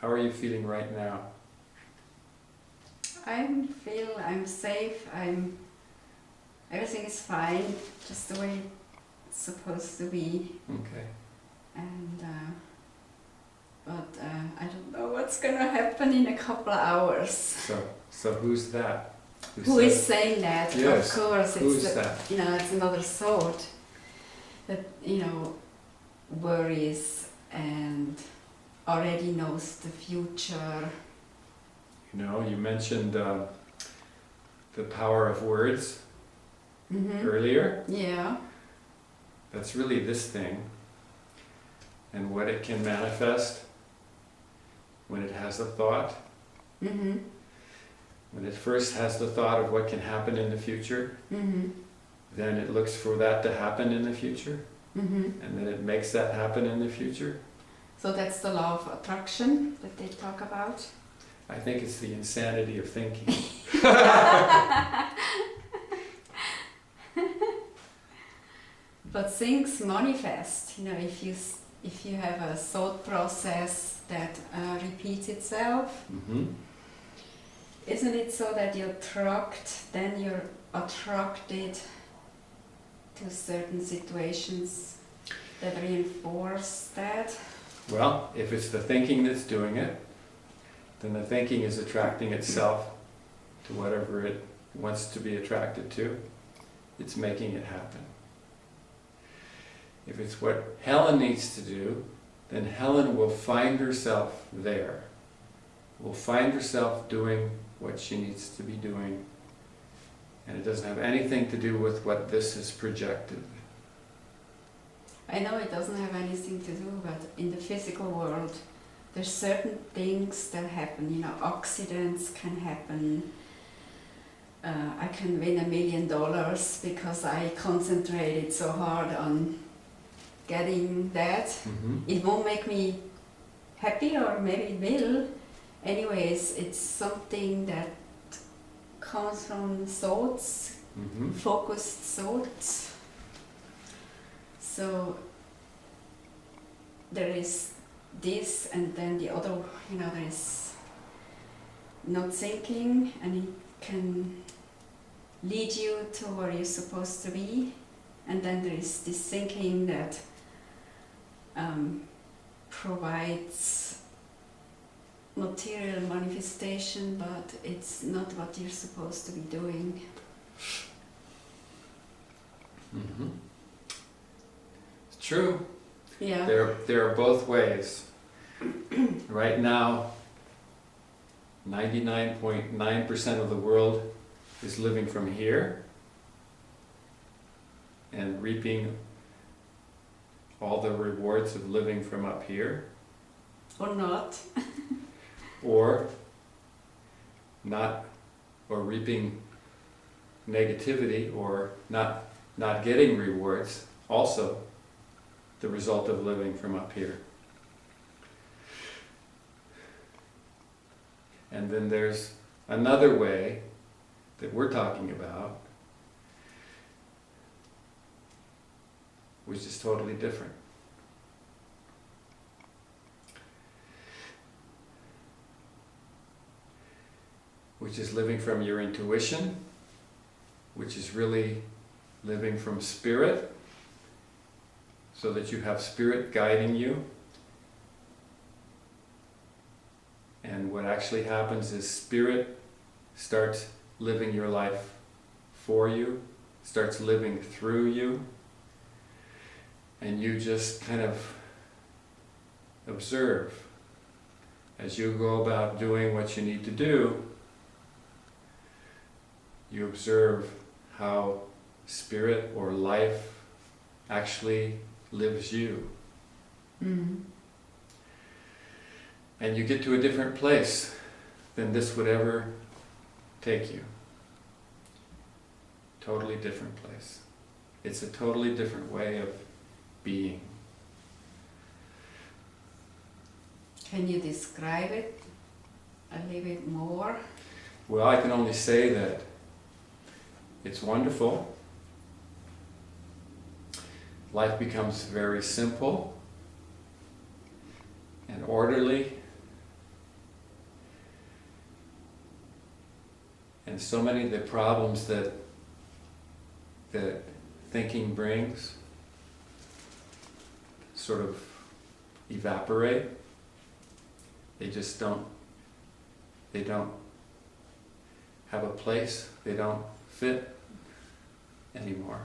How are you feeling right now? I'm safe, everything is fine, just the way it's supposed to be. Okay. And, I don't know what's gonna happen in a couple of hours. So who's that? Who is saying that? Yes. Of course, Who's it's that? it's another thought that, worries and already knows the future. You mentioned the power of words earlier. Yeah. That's really this thing, and what it can manifest when it has a thought. When it first has the thought of what can happen in the future, then it looks for that to happen in the future, and then it makes that happen in the future. So that's the law of attraction that they talk about. I think it's the insanity of thinking. But things manifest, if you have a thought process that repeats itself. Isn't it so that you're attracted to certain situations that reinforce that? Well, if it's the thinking that's doing it, then the thinking is attracting itself to whatever it wants to be attracted to. It's making it happen. If it's what Helen needs to do, then Helen will find herself there. Will find herself doing what she needs to be doing. And it doesn't have anything to do with what this is projected. I know it doesn't have anything to do, but in the physical world, there's certain things that happen, accidents can happen. I can win $1 million because I concentrated so hard on getting that. It won't make me happy, or maybe it will. Anyways, it's something that comes from thoughts, focused thoughts. So there is this, and then the other, there is not thinking, and it can lead you to where you're supposed to be. And then there is this thinking that provides material manifestation, but it's not what you're supposed to be doing. It's true. Yeah. There are both ways. Right now, 99.9% of the world is living from here and reaping all the rewards of living from up here. Or not. Or not, or reaping negativity, or not getting rewards, also the result of living from up here. And then there's another way that we're talking about, which is totally different. Which is living from your intuition, which is really living from spirit, so that you have spirit guiding you. And what actually happens is spirit starts living your life for you, starts living through you, and you just kind of observe as you go about doing what you need to do. You observe how spirit or life actually lives you. And you get to a different place than this would ever take you. Totally different place. It's a totally different way of being. Can you describe it a little bit more? Well, I can only say that it's wonderful. Life becomes very simple and orderly And so many of the problems that thinking brings sort of evaporate. They just don't have a place, they don't fit anymore.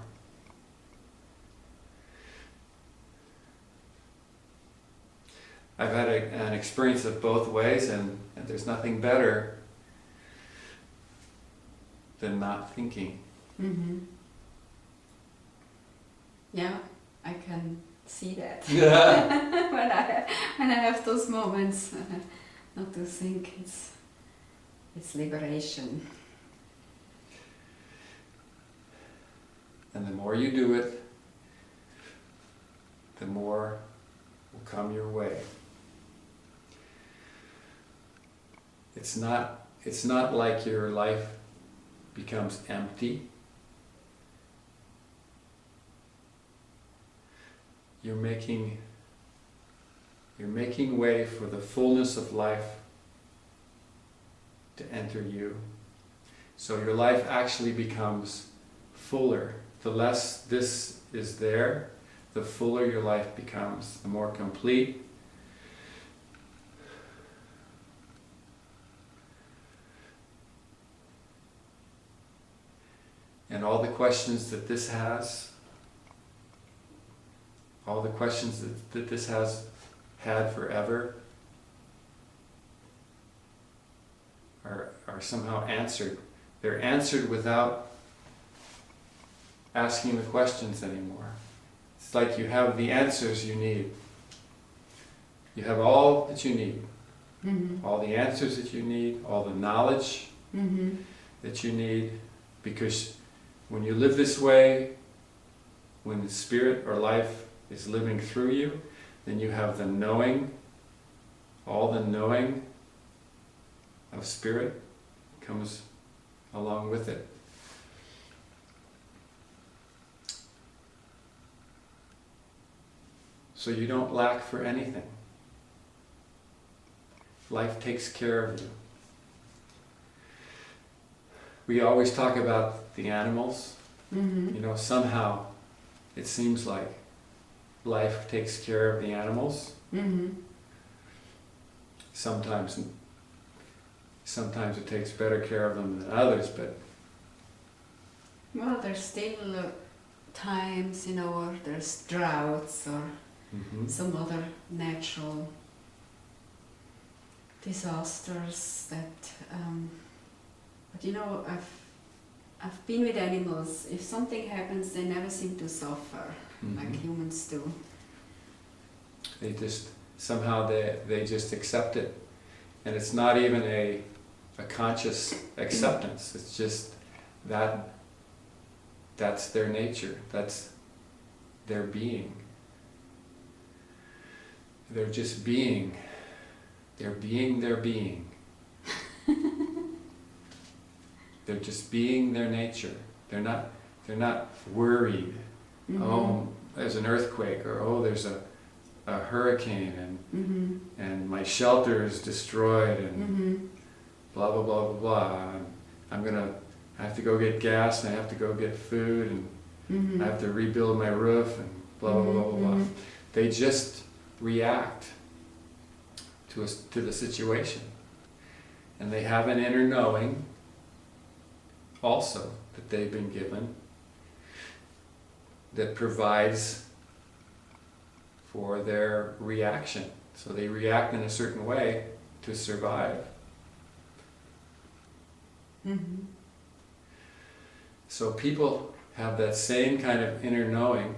I've had an experience of both ways, and there's nothing better than not thinking. Mm-hmm. Yeah, I can see that. when I have those moments, not to think, it's liberation. And the more you do it, the more will come your way. It's not like your life becomes empty. You're making way for the fullness of life to enter you. So your life actually becomes fuller. The less this is there, the fuller your life becomes, the more complete. And all the questions that this has, all the questions that this has had forever are somehow answered. They're answered without asking the questions anymore. It's like you have the answers you need. You have all that you need. Mm-hmm. All the answers that you need, all the knowledge Mm-hmm. that you need, because when you live this way, when the spirit or life is living through you, then you have the knowing, all the knowing of spirit comes along with it. So you don't lack for anything. Life takes care of you. We always talk about the animals. Mm-hmm. You know, somehow it seems like life takes care of the animals. Mm-hmm. Sometimes it takes better care of them than others, but Well, there's still times, or there's droughts or some other natural disasters that. But I've been with animals. If something happens, they never seem to suffer like humans do. They just somehow they just accept it, and it's not even a conscious acceptance. It's just that's their nature. That's their being. They're just being. They're being their being. They're just being their nature. They're not worried. Mm-hmm. Oh, there's an earthquake, or oh, there's a hurricane, and my shelter is destroyed, and blah blah blah blah blah. I have to go get gas, and I have to go get food, and I have to rebuild my roof, and blah blah blah blah blah. They just react to the situation, and they have an inner knowing also that they've been given that provides for their reaction. So they react in a certain way to survive. Mm-hmm. So people have that same kind of inner knowing